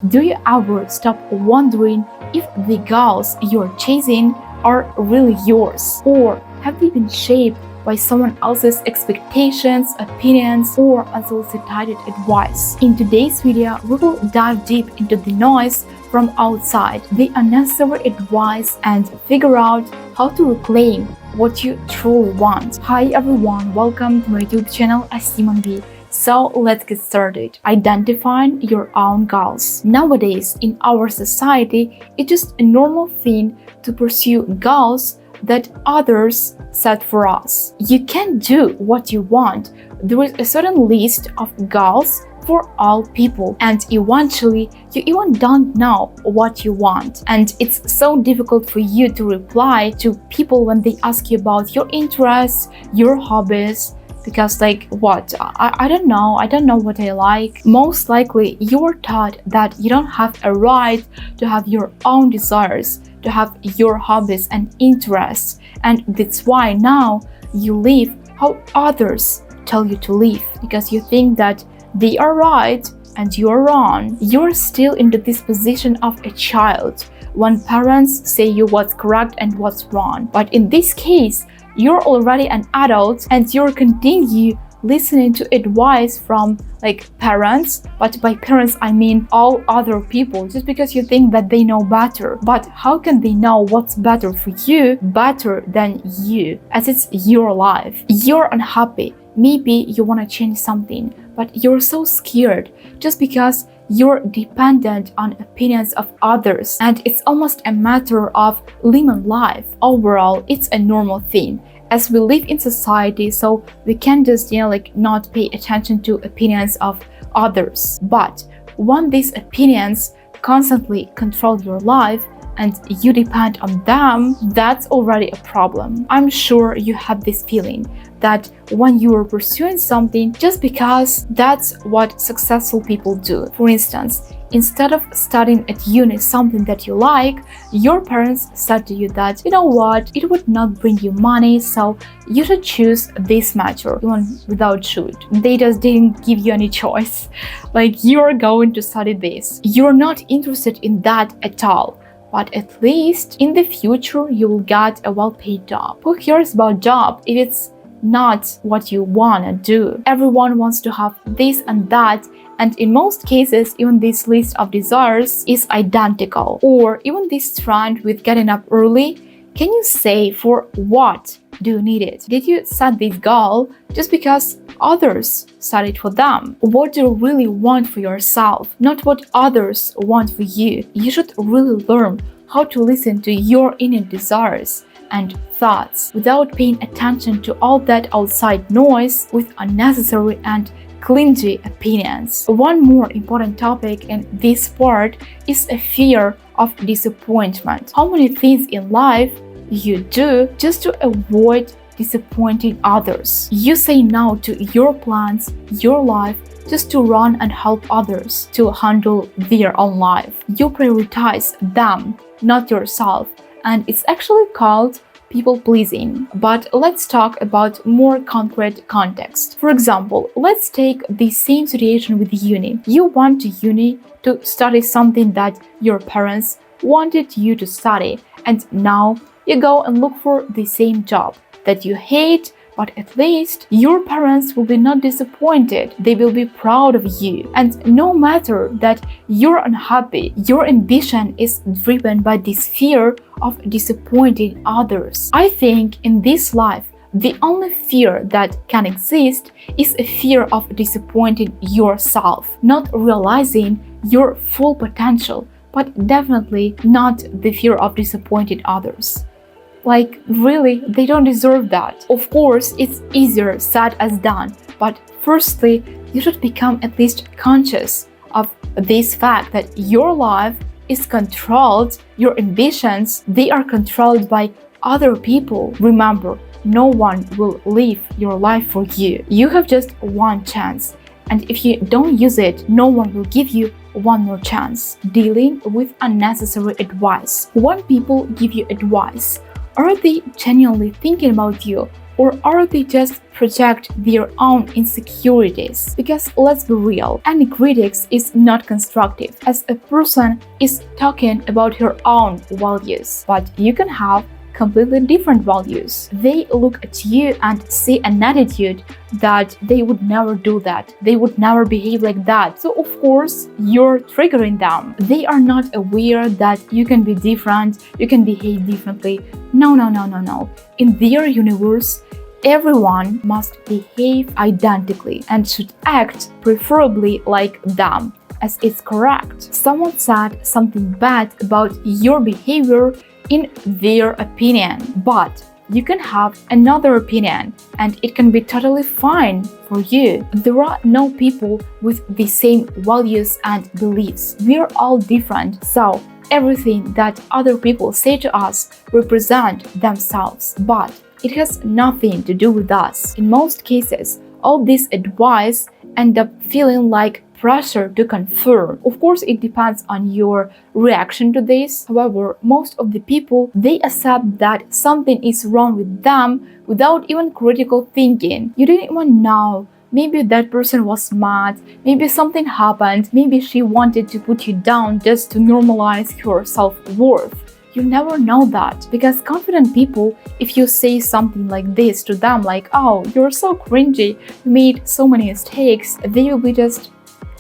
Do you ever stop wondering if the goals you're chasing are really yours? Or have they been shaped by someone else's expectations, opinions, or unsolicited advice? In today's video, we will dive deep into the noise from outside, the unnecessary advice, and figure out how to reclaim what you truly want. Hi everyone, welcome to my YouTube channel. I'm Monvie. So let's get started. Identifying your own goals. Nowadays, in our society, it's just a normal thing to pursue goals that others set for us. You can't do what you want. There is a certain list of goals for all people, and eventually you even don't know what you want. And it's so difficult for you to reply to people when they ask you about your interests, your hobbies, because I don't know what I like. Most likely you're taught that you don't have a right to have your own desires, to have your hobbies and interests, and that's why now you live how others tell you to live, because you think that they are right and you're wrong. You're still in the disposition of a child when parents say you what's correct and what's wrong. But in this case, you're already an adult and you're continue listening to advice from parents, but by parents I mean all other people, just because you think that they know better. But how can they know what's better for you better than you, as it's your life? You're unhappy, maybe you want to change something, but you're so scared just because you're dependent on opinions of others, and it's almost a matter of living life. Overall, it's a normal thing as we live in society, so we can just not pay attention to opinions of others. But when these opinions constantly control your life and you depend on them, that's already a problem. I'm sure you have this feeling that when you are pursuing something just because that's what successful people do. For instance, instead of studying at uni something that you like, your parents said to you that, you know what, it would not bring you money, so you should choose this major. Even without should. They just didn't give you any choice. You're going to study this. You're not interested in that at all. But at least in the future you will get a well-paid job. Who cares about job if it's not what you wanna do? Everyone wants to have this and that, and in most cases even this list of desires is identical. Or even this trend with getting up early, can you say for what do you need it? Did you set this goal just because others set it for them? What do you really want for yourself, not what others want for you? You should really learn how to listen to your inner desires and thoughts without paying attention to all that outside noise with unnecessary and clingy opinions. One more important topic in this part is a fear of disappointment. How many things in life you do just to avoid disappointing others? You say no to your plans, your life, just to run and help others to handle their own life. You prioritize them, not yourself, and it's actually called people-pleasing. But let's talk about more concrete context. For example, let's take the same situation with uni. You went to uni to study something that your parents wanted you to study, and now you go and look for the same job that you hate, but at least your parents will be not disappointed. They will be proud of you. And no matter that you're unhappy, your ambition is driven by this fear of disappointing others. I think in this life, the only fear that can exist is a fear of disappointing yourself, not realizing your full potential, but definitely not the fear of disappointing others. Really, they don't deserve that. Of course, it's easier said as done, but firstly, you should become at least conscious of this fact that your life is controlled, your ambitions, they are controlled by other people. Remember, no one will live your life for you. You have just one chance, and if you don't use it, no one will give you one more chance. Dealing with unnecessary advice. When people give you advice, are they genuinely thinking about you Or are they just project their own insecurities? Because let's be real, any critics is not constructive, as a person is talking about her own values, but you can have completely different values. They look at you and see an attitude that they would never do that. They would never behave like that. So of course, you're triggering them. They are not aware that you can be different, you can behave differently. No. In their universe, everyone must behave identically and should act preferably like them, as it's correct. Someone said something bad about your behavior in their opinion, but you can have another opinion and it can be totally fine for you. There are no people with the same values and beliefs. We are all different, so everything that other people say to us represent themselves, but it has nothing to do with us. In most cases, all this advice end up feeling like pressure to confirm. Of course, it depends on your reaction to this. However, most of the people, they accept that something is wrong with them without even critical thinking. You didn't even know. Maybe that person was mad, maybe something happened, maybe she wanted to put you down just to normalize her self-worth. You never know that, because confident people, if you say something like this to them, like, oh, you're so cringy, you made so many mistakes, they will be just,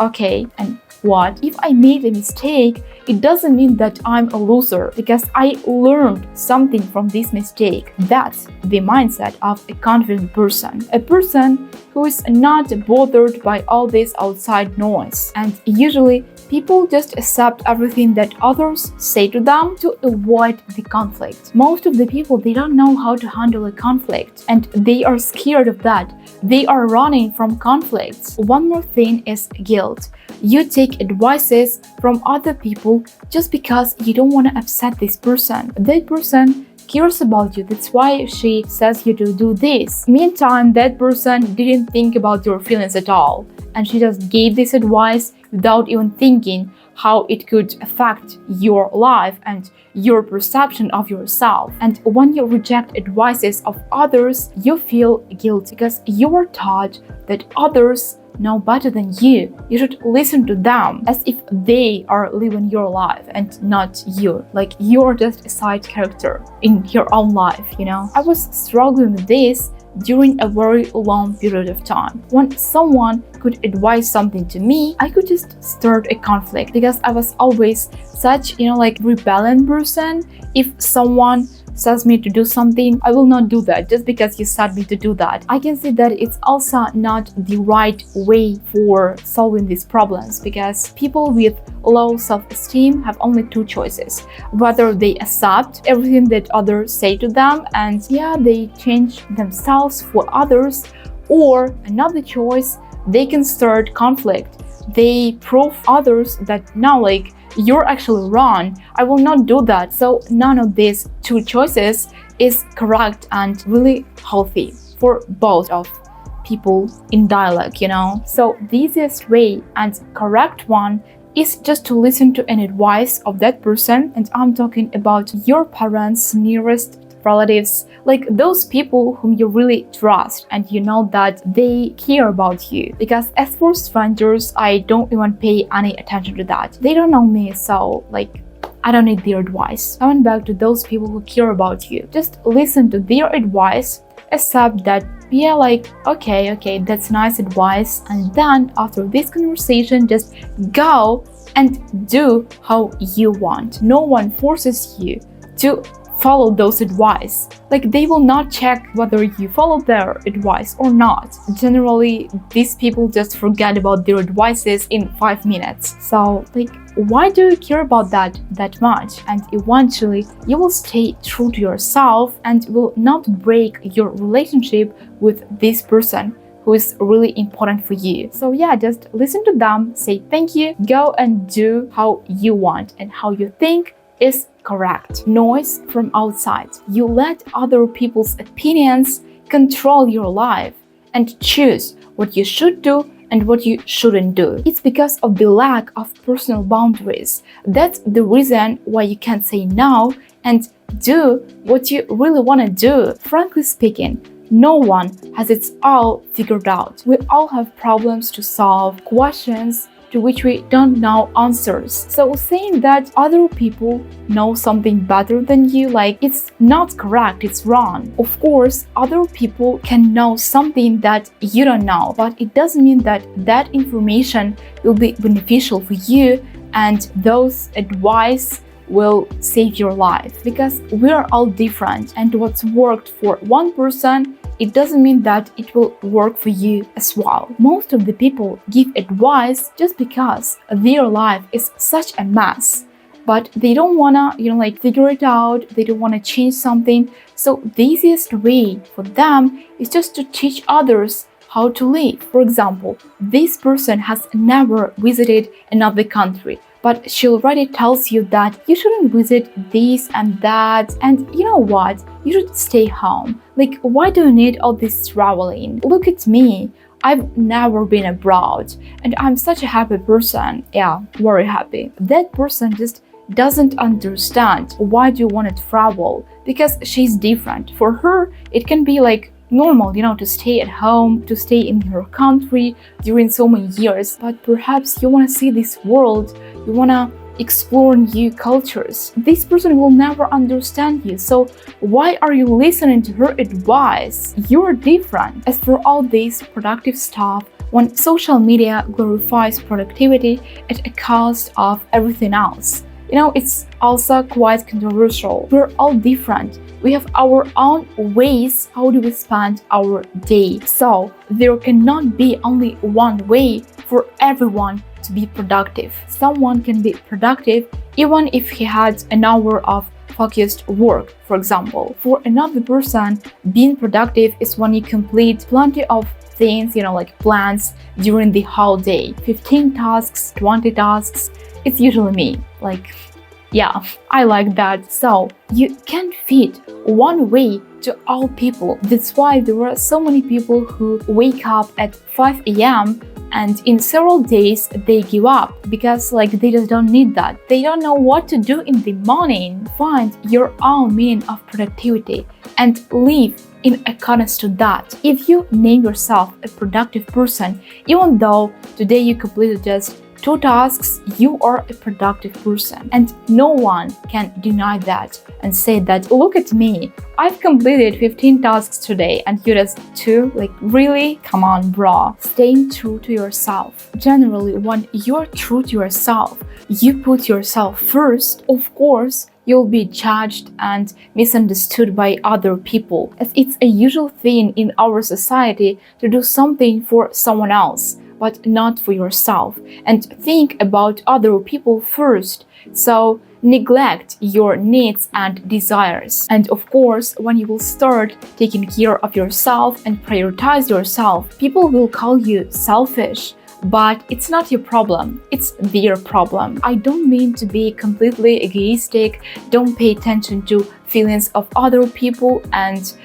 okay, and what? If I made a mistake, it doesn't mean that I'm a loser because I learned something from this mistake. That's the mindset of a confident person. A person who is not bothered by all this outside noise. And usually, people just accept everything that others say to them to avoid the conflict. Most of the people, they don't know how to handle a conflict and they are scared of that. They are running from conflicts. One more thing is guilt. You take advices from other people just because you don't want to upset this person. That person cares about you. That's why she says you to do this. Meantime, that person didn't think about your feelings at all. And she just gave this advice without even thinking how it could affect your life and your perception of yourself. And when you reject advices of others, you feel guilty because you are taught that others know better than you. You should listen to them as if they are living your life and not you. Like you're just a side character in your own life, you know? I was struggling with this during a very long period of time. When someone could advise something to me, I could just start a conflict because I was always such, rebellion person. If someone says me to do something, I will not do that just because you said me to do that. I can see that it's also not the right way for solving these problems because people with low self-esteem have only two choices: whether they accept everything that others say to them and they change themselves for others, or another choice, they can start conflict. They prove others that now you're actually wrong. I will not do that. So none of these two choices is correct and really healthy for both of people in dialogue, So the easiest way and correct one is just to listen to an advice of that person. And I'm talking about your parents, nearest relatives, like those people whom you really trust and you know that they care about you. Because as for strangers, I don't even pay any attention to that. They don't know me, so I don't need their advice. Coming back to those people who care about you, just listen to their advice, accept that, okay, that's nice advice, and then after this conversation, just go and do how you want. No one forces you to follow those advice. They will not check whether you follow their advice or not. Generally, these people just forget about their advices in 5 minutes. So why do you care about that much? And eventually you will stay true to yourself and will not break your relationship with this person who is really important for you. So just listen to them, say thank you, go and do how you want and how you think is correct. Noise from outside. You let other people's opinions control your life and choose what you should do and what you shouldn't do. It's because of the lack of personal boundaries. That's the reason why you can't say no and do what you really want to do. Frankly speaking, no one has it all figured out. We all have problems to solve, questions to which we don't know answers. So saying that other people know something better than you, like, it's not correct, it's wrong. Of course, other people can know something that you don't know, but it doesn't mean that that information will be beneficial for you and those advice will save your life, because we're all different, and what's worked for one person, it doesn't mean that it will work for you as well. Most of the people give advice just because their life is such a mess, but they don't wanna, figure it out, they don't wanna change something. So the easiest way for them is just to teach others how to live. For example, this person has never visited another country, but she already tells you that you shouldn't visit this and that, and you know what? You should stay home. Like, why do you need all this traveling? Look at me. I've never been abroad, and I'm such a happy person. Yeah, very happy. That person just doesn't understand why do you want to travel, because she's different. For her, it can be like normal, to stay at home, to stay in your country during so many years. But perhaps you want to see this world, you want to explore new cultures. This person will never understand you. So why are you listening to her advice? You're different. As for all this productive stuff, when social media glorifies productivity at a cost of everything else, it's also quite controversial. We're all different. We have our own ways how do we spend our day. So there cannot be only one way for everyone to be productive. Someone can be productive even if he had an hour of focused work, for example. For another person, being productive is when you complete plenty of things, like plans during the whole day. 15 tasks, 20 tasks. It's usually me. Yeah, I like that. So you can't fit one way to all people. That's why there are so many people who wake up at 5 a.m. and in several days they give up because they just don't need that. They don't know what to do in the morning. Find your own meaning of productivity and live in accordance to that. If you name yourself a productive person, even though today you completed just 2 tasks, you are a productive person. And no one can deny that and say that, look at me, I've completed 15 tasks today and you just 2? Really? Come on, bro. Staying true to yourself. Generally, when you're true to yourself, you put yourself first, of course, you'll be judged and misunderstood by other people, as it's a usual thing in our society to do something for someone else, but not for yourself, and think about other people first. So neglect your needs and desires. And of course, when you will start taking care of yourself and prioritize yourself, people will call you selfish. But it's not your problem, it's their problem. I don't mean to be completely egoistic. Don't pay attention to feelings of other people and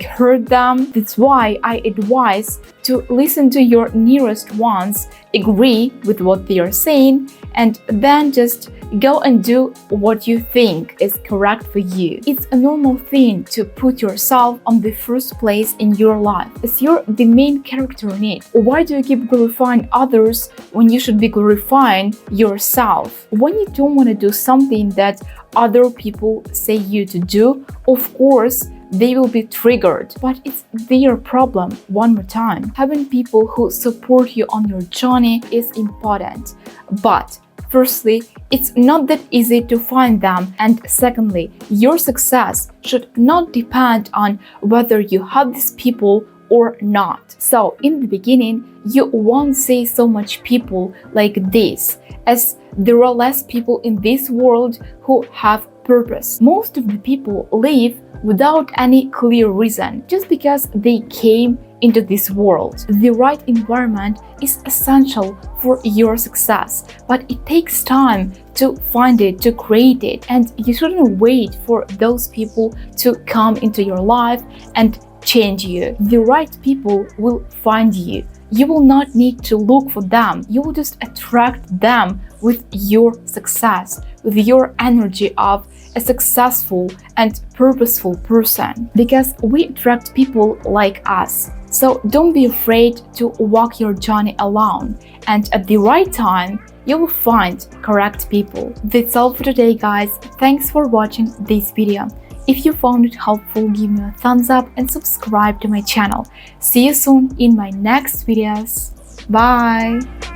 hurt them. That's why I advise to listen to your nearest ones, agree with what they are saying, and then just go and do what you think is correct for you. It's a normal thing to put yourself on the first place in your life, as you're the main character in it. Why do you keep glorifying others when you should be glorifying yourself? When you don't want to do something that other people say you to do, of course, they will be triggered, but it's their problem. One more time, having people who support you on your journey is important, but firstly, it's not that easy to find them, and secondly, your success should not depend on whether you have these people or not. So in the beginning, you won't see so much people like this, as there are less people in this world who have purpose. Most of the people live without any clear reason, just because they came into this world. The right environment is essential for your success, but it takes time to find it, to create it, and you shouldn't wait for those people to come into your life and change you. The right people will find you. You will not need to look for them. You will just attract them with your success, with your energy of a successful and purposeful person because we attract people like us. So don't be afraid to walk your journey alone, and at the right time, you will find correct people. That's all for today, guys. Thanks for watching this video. If you found it helpful, give me a thumbs up and subscribe to my channel. See you soon in my next videos. Bye!